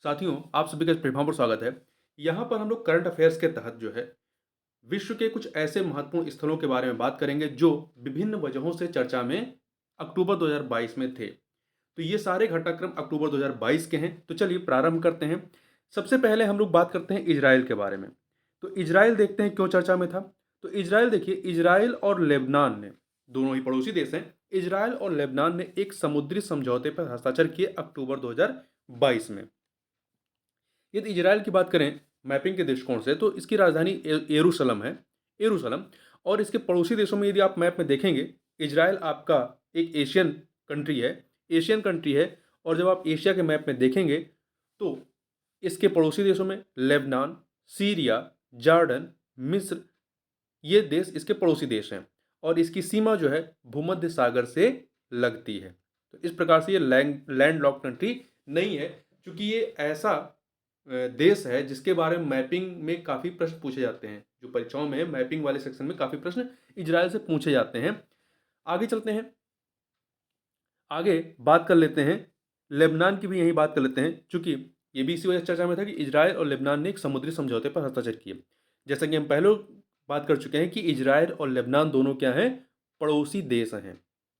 साथियों, आप सभी का इस प्लेटफ़ॉर्म पर स्वागत है। यहाँ पर हम लोग करंट अफ़ेयर्स के तहत जो है, विश्व के कुछ ऐसे महत्वपूर्ण स्थलों के बारे में बात करेंगे जो विभिन्न वजहों से चर्चा में अक्टूबर 2022 में थे। तो ये सारे घटनाक्रम अक्टूबर 2022 के हैं। तो चलिए प्रारंभ करते हैं। सबसे पहले हम लोग बात करते हैं इज़राइल के बारे में। तो इज़राइल देखते हैं क्यों चर्चा में था। तो इज़राइल देखिए, इज़राइल और लेबनान ने, दोनों ही पड़ोसी देश हैं, इज़राइल और लेबनान ने एक समुद्री समझौते पर हस्ताक्षर किए अक्टूबर 2022 में। यदि इजराइल की बात करें मैपिंग के दृष्टिकोण से, तो इसकी राजधानी यरूशलम है, यरूशलम। और इसके पड़ोसी देशों में यदि आप मैप में देखेंगे, इजराइल आपका एक एशियन कंट्री है, एशियन कंट्री है। और जब आप एशिया के मैप में देखेंगे तो इसके पड़ोसी देशों में लेबनान, सीरिया, जॉर्डन, मिस्र, ये देश इसके पड़ोसी देश हैं। और इसकी सीमा जो है भूमध्य सागर से लगती है। तो इस प्रकार से ये लैंड लॉक कंट्री नहीं है, क्योंकि ये ऐसा देश है जिसके बारे में मैपिंग में काफ़ी प्रश्न पूछे जाते हैं। जो परीक्षाओं में मैपिंग वाले सेक्शन में काफ़ी प्रश्न इजराइल से पूछे जाते हैं। आगे चलते हैं, आगे बात कर लेते हैं लेबनान की भी, यही बात कर लेते हैं, चूंकि ये भी इसी वजह से चर्चा में था कि इजराइल और लेबनान ने एक समुद्री समझौते पर हस्ताक्षर किए। जैसा कि हम पहले बात कर चुके हैं कि इजराइल और लेबनान दोनों क्या हैं, पड़ोसी देश हैं।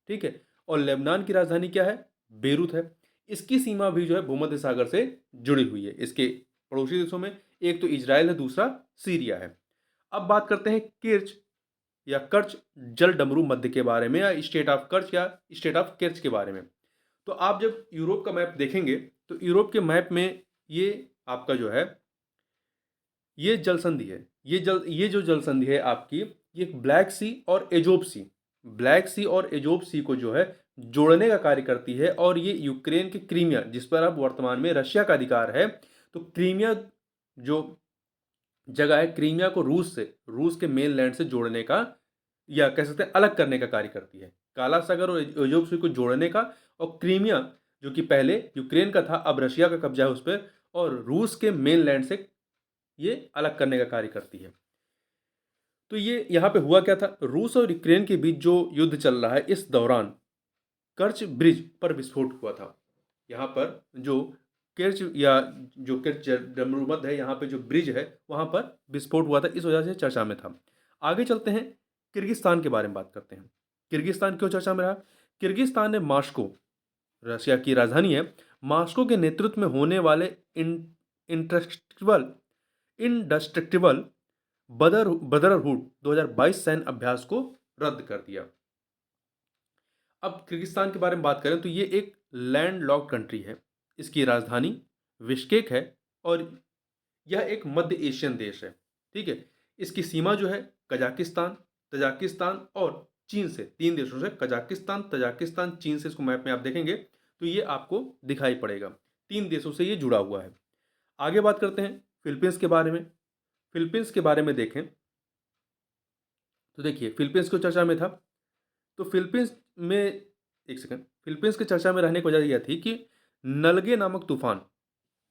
ठीक है। और लेबनान की राजधानी क्या है, बेरूत है। इसकी सीमा भी जो है भूमध्य सागर से जुड़ी हुई है। इसके पड़ोसी देशों में एक तो इजराइल है, दूसरा सीरिया है। अब बात करते हैं किर्च या कर्च जल डमरू मध्य के बारे में, या स्टेट ऑफ कर्च या स्टेट ऑफ किर्च के बारे में। तो आप जब यूरोप का मैप देखेंगे तो यूरोप के मैप में ये आपका जो है, ये जल संधि है, ये जो जल संधि है आपकी, ये ब्लैक सी और एजोब सी, ब्लैक सी और एजोब सी को जो है जोड़ने का कार्य करती है। और ये यूक्रेन के क्रीमिया, जिस पर अब वर्तमान में रशिया का अधिकार है, तो क्रीमिया जो जगह है, क्रीमिया को रूस के मेन लैंड से जोड़ने का, या कह सकते हैं अलग करने का कार्य करती है। काला सागर और एजोब सी को जोड़ने का, और क्रीमिया जो कि पहले यूक्रेन का था, अब रशिया का कब्जा है उस पर, और रूस के मेन लैंड से ये अलग करने का कार्य करती है। तो ये यहाँ पे हुआ क्या था, रूस और यूक्रेन के बीच जो युद्ध चल रहा है, इस दौरान कर्च ब्रिज पर विस्फोट हुआ था। यहाँ पर जो किर्च या जो किर्च डमरूमध्य है, यहाँ पे जो ब्रिज है वहाँ पर विस्फोट हुआ था, इस वजह से चर्चा में था। आगे चलते हैं, किर्गिस्तान के बारे में बात करते हैं। किर्गिस्तान क्यों चर्चा में रहा। किर्गिस्तान ने मास्को, रशिया की राजधानी है, मास्को के नेतृत्व में होने वाले इंटरस्ट्रक्टिबल इंडस्ट्रक्टिबल बदरहुड 2022 सैन्य अभ्यास को रद्द कर दिया। अब किर्गिस्तान के बारे में बात करें तो ये एक लैंड लॉक्ड कंट्री है। इसकी राजधानी बिश्केक है, और यह एक मध्य एशियन देश है। ठीक है। इसकी सीमा जो है कजाकिस्तान, तजाकिस्तान और चीन से, तीन देशों से, कजाकिस्तान, तजाकिस्तान, चीन से, इसको मैप में आप देखेंगे तो ये आपको दिखाई पड़ेगा। तीन देशों से ये जुड़ा हुआ है। आगे बात करते हैं फिलीपींस के बारे में। फिलीपींस के बारे में देखें तो देखिए, फिलीपींस को चर्चा में था। तो फिलीपींस में, एक सेकंड, फिलीपींस की चर्चा में रहने की वजह यह थी कि नलगे नामक तूफान,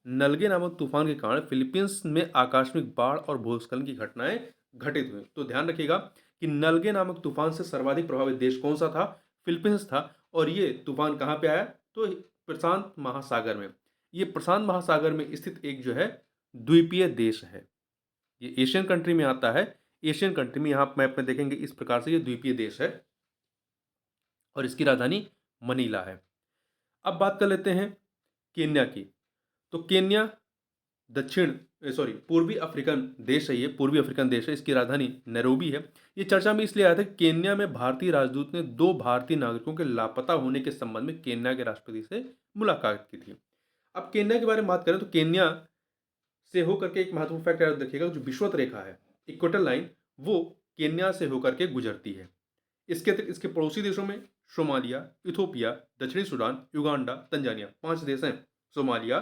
नलगे नामक तूफान के कारण फिलीपींस में आकस्मिक बाढ़ और भूस्खलन की घटनाएं घटित हुई। तो ध्यान रखिएगा कि नलगे नामक तूफान से सर्वाधिक प्रभावित देश कौन सा था, फिलीपींस था। और ये तूफान कहाँ पे आया, तो प्रशांत महासागर में। ये प्रशांत महासागर में स्थित एक जो है द्वीपीय देश है। ये एशियन कंट्री में आता है। एशियन कंट्री में, यहाँ मैप में देखेंगे इस प्रकार से, ये द्वीपीय देश है और इसकी राजधानी मनीला है। अब बात कर लेते हैं केन्या की। तो केन्या दक्षिण सॉरी पूर्वी अफ्रीकन देश है, ये पूर्वी अफ्रीकन देश है। इसकी राजधानी नैरोबी है। ये चर्चा में इसलिए आया था कि केन्या में भारतीय राजदूत ने दो भारतीय नागरिकों के लापता होने के संबंध में केन्या के राष्ट्रपति से मुलाकात की थी। अब केन्या के बारे में बात करें तो केन्या से होकर के एक महत्वपूर्ण फैक्ट याद रखिएगा, जो विषुवत रेखा है, इक्वेटर लाइन, वो केन्या से होकर के गुजरती है। इसके अतिरिक्त इसके पड़ोसी देशों में सोमालिया, इथोपिया, दक्षिणी सूडान, युगांडा, तंजानिया, पांच देश हैं। सोमालिया,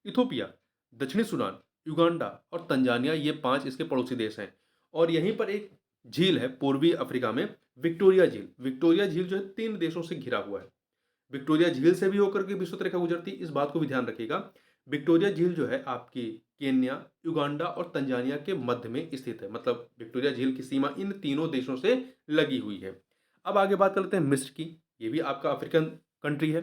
इथोपिया, दक्षिणी सूडान, युगांडा और तंजानिया, ये पांच इसके पड़ोसी देश हैं। और यहीं पर एक झील है पूर्वी अफ्रीका में, विक्टोरिया झील। विक्टोरिया झील जो है तीन देशों से घिरा हुआ है। विक्टोरिया झील से भी होकर के विषुवत रेखा गुजरती, इस बात को भी ध्यान रखिएगा। विक्टोरिया झील जो है आपकी केन्या, युगांडा और तंजानिया के मध्य में स्थित है। मतलब विक्टोरिया झील की सीमा इन तीनों देशों से लगी हुई है। अब आगे बात कर लेते हैं मिस्र की। ये भी आपका अफ्रीकन कंट्री है।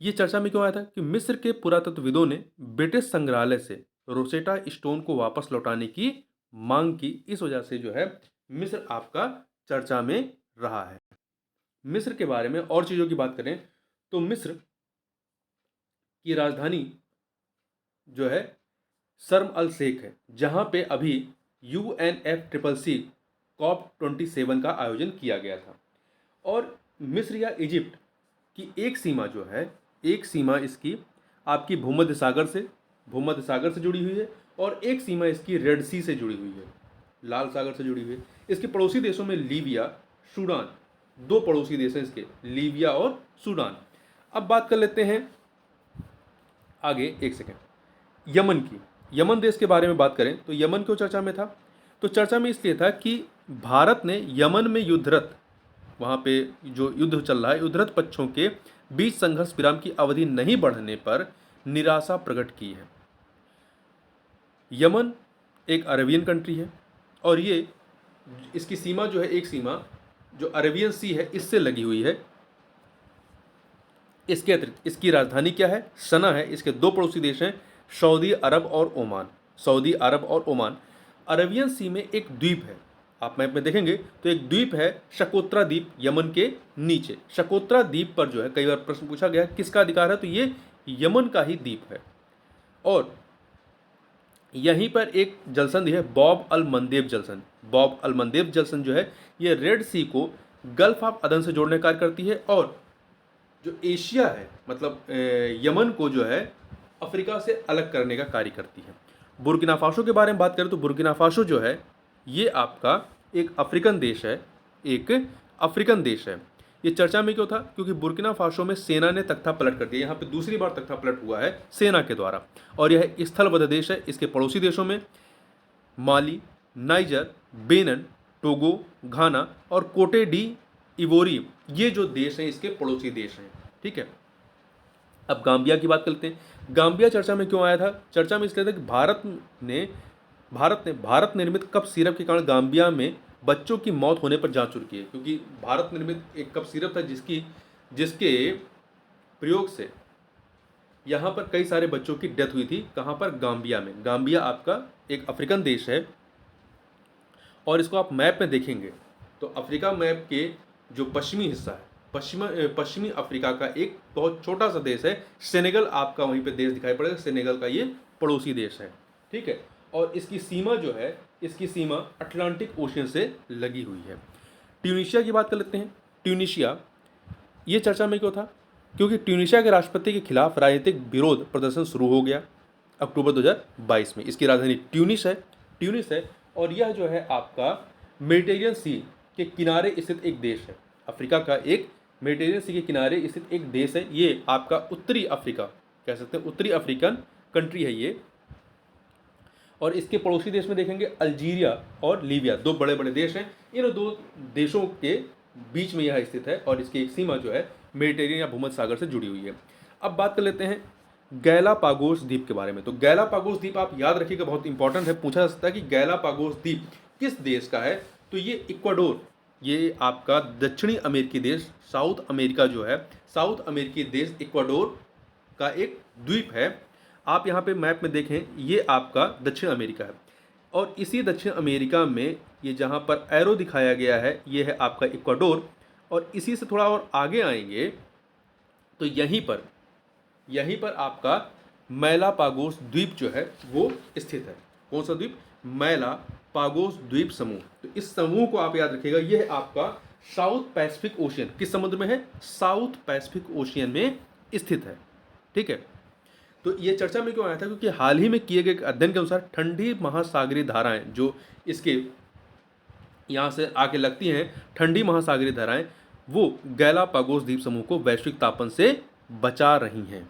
ये चर्चा में क्यों आया था कि मिस्र के पुरातत्वविदों ने ब्रिटिश संग्रहालय से रोसेटा स्टोन को वापस लौटाने की मांग की। इस वजह से जो है मिस्र आपका चर्चा में रहा है। मिस्र के बारे में और चीज़ों की बात करें तो मिस्र की राजधानी जो है शर्म अल शेख है, जहां पे अभी UNFCCC COP27 का आयोजन किया गया था। और मिस्र या इजिप्ट की एक सीमा जो है, एक सीमा इसकी आपकी भूमध्य सागर से जुड़ी हुई है और एक सीमा इसकी रेड सी से जुड़ी हुई है, लाल सागर से जुड़ी हुई है। इसके पड़ोसी देशों में लीबिया, सूडान, दो पड़ोसी देश हैं इसके, लीबिया और सूडान। अब बात कर लेते हैं आगे, एक सेकेंड, यमन की। यमन देश के बारे में बात करें तो यमन क्यों चर्चा में था? तो चर्चा में इसलिए था कि भारत ने यमन में युद्धरत, वहाँ पे जो युद्ध चल रहा है, युद्धरत पक्षों के बीच संघर्ष विराम की अवधि नहीं बढ़ने पर निराशा प्रकट की है। यमन एक अरेबियन कंट्री है और ये इसकी सीमा जो है, एक सीमा जो अरेबियन सी है इससे लगी हुई है। इसके अतिरिक्त इसकी राजधानी क्या है? सना है। इसके दो पड़ोसी देश हैं, सऊदी अरब और ओमान। सऊदी अरब और ओमान। अरेबियन सी में एक द्वीप है, आप मैप में देखेंगे तो एक द्वीप है शकोत्रा द्वीप, यमन के नीचे। शकोत्रा द्वीप पर जो है कई बार प्रश्न पूछा गया किसका अधिकार है, तो ये यमन का ही द्वीप है। और यहीं पर एक जलसंधि है बॉब अल मंदेब जलसंधि। बॉब अल मंदेब जलसंधि जो है ये रेड सी को गल्फ ऑफ अदन से जोड़ने का कार्य करती है और जो एशिया है, मतलब यमन को जो है अफ्रीका से अलग करने का कार्य करती है। बुर्किना फासो के बारे में बात करें तो बुर्किना फासो जो है ये आपका एक अफ्रीकन देश है, एक अफ्रीकन देश है। ये चर्चा में क्यों था? क्योंकि बुर्किना फासो में सेना ने तख्ता पलट कर दिया। यहाँ पे दूसरी बार तख्ता पलट हुआ है सेना के द्वारा और यह स्थलबद्ध देश है। इसके पड़ोसी देशों में माली, नाइजर, बेनन, टोगो, घाना और कोटे डी इवोरी, ये जो देश हैं इसके पड़ोसी देश हैं। ठीक है, अब गाम्बिया की बात करते हैं। गाम्बिया चर्चा में क्यों आया था? चर्चा में इसलिए था कि भारत निर्मित कप सिरप के कारण गाम्बिया में बच्चों की मौत होने पर जांच शुरू की है। क्योंकि भारत निर्मित एक कप सिरप था जिसके प्रयोग से यहाँ पर कई सारे बच्चों की डेथ हुई थी। कहाँ पर? गाम्बिया में। गाम्बिया आपका एक अफ्रीकन देश है और इसको आप मैप में देखेंगे तो अफ्रीका मैप के जो पश्चिमी हिस्सा है, पश्चिमी अफ्रीका का एक बहुत छोटा सा देश है सेनेगल, आपका वहीं पे देश दिखाई पड़ेगा। सेनेगल का ये पड़ोसी देश है। ठीक है, और इसकी सीमा जो है, इसकी सीमा अटलांटिक ओशियन से लगी हुई है। ट्यूनीशिया की बात कर लेते हैं। ट्यूनीशिया ये चर्चा में क्यों था? क्योंकि ट्यूनीशिया के राष्ट्रपति के खिलाफ राजनीतिक विरोध प्रदर्शन शुरू हो गया अक्टूबर 2022 में। इसकी राजधानी ट्यूनिस है और यह जो है आपका मेडिटेरियन सी के किनारे स्थित एक देश है। अफ्रीका का एक मेडिटेरियन सी के किनारे स्थित एक देश है। ये आपका उत्तरी अफ्रीका कह सकते हैं, उत्तरी अफ्रीकन कंट्री है ये। और इसके पड़ोसी देश में देखेंगे अल्जीरिया और लीबिया, दो बड़े बड़े देश हैं। इन दो देशों के बीच में यह स्थित है और इसकी एक सीमा जो है मेडिटेरियन या भूमध्य सागर से जुड़ी हुई है। अब बात कर लेते हैं गैलापागोस द्वीप के बारे में। तो गैलापागोस द्वीप आप याद रखिएगा, बहुत इंपॉर्टेंट है, पूछा जा सकता है कि गैलापागोस द्वीप किस देश का है। तो ये इक्वाडोर, ये आपका दक्षिणी अमेरिकी देश, साउथ अमेरिका जो है, साउथ अमेरिकी देश इक्वाडोर का एक द्वीप है। आप यहाँ पे मैप में देखें, ये आपका दक्षिण अमेरिका है और इसी दक्षिण अमेरिका में ये जहाँ पर एरो दिखाया गया है ये है आपका इक्वाडोर। और इसी से थोड़ा और आगे आएंगे तो यहीं पर आपका मैलापागोस द्वीप जो है वो स्थित है। कौन सा द्वीप? मैलापागोस द्वीप समूह। तो इस समूह को आप याद रखिएगा, यह आपका साउथ पैसिफिक ओशियन, किस समुद्र में है? साउथ पैसिफिक ओशियन में स्थित है। ठीक है, तो ये चर्चा में क्यों आया था? क्योंकि हाल ही में किए गए अध्ययन के अनुसार ठंडी महासागरीय धाराएं जो इसके यहाँ से आके लगती हैं, ठंडी महासागरीय धाराएं, वो गैलापागोस द्वीप समूह को वैश्विक तापन से बचा रही हैं।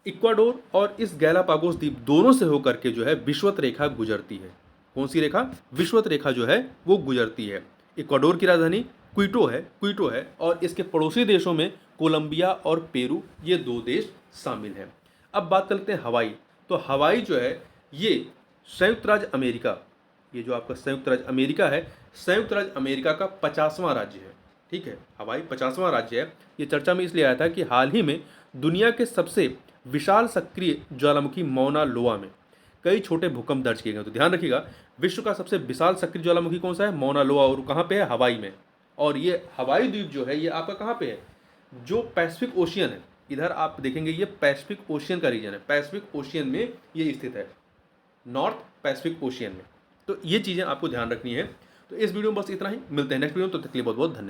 इक्वाडोर और इस गैलापागोस द्वीप दोनों से होकर के जो है विषुवत रेखा गुजरती है। कौन सी रेखा? विषुवत रेखा जो है वो गुजरती है। इक्वाडोर की राजधानी क्विटो है और इसके पड़ोसी देशों में कोलंबिया और पेरू, ये दो देश शामिल हैं। अब बात करते हैं हवाई। तो हवाई जो है ये संयुक्त राज्य अमेरिका, ये जो आपका संयुक्त राज्य अमेरिका है, संयुक्त राज्य अमेरिका का 50वां राज्य है। ठीक है, हवाई 50वां राज्य है। ये चर्चा में इसलिए आया था कि हाल ही में दुनिया के सबसे विशाल सक्रिय ज्वालामुखी मौना लोआ में कई छोटे भूकंप दर्ज किए गए। तो ध्यान रखिएगा, विश्व का सबसे विशाल सक्रिय ज्वालामुखी कौन सा है? मौना लोआ। और कहाँ पे है? हवाई में। और ये हवाई द्वीप जो है ये आपका कहाँ पे है? जो पैसिफिक ओशियन है, इधर आप देखेंगे ये पैसिफिक ओशियन का रीजन है, पैसिफिक ओशियन में ये स्थित है, नॉर्थ पैसिफिक ओशियन में। तो ये चीज़ें आपको ध्यान रखनी है। तो इस वीडियो में बस इतना ही, मिलते हैं नेक्स्ट वीडियो में, तो तक के लिए बहुत बहुत धन्यवाद।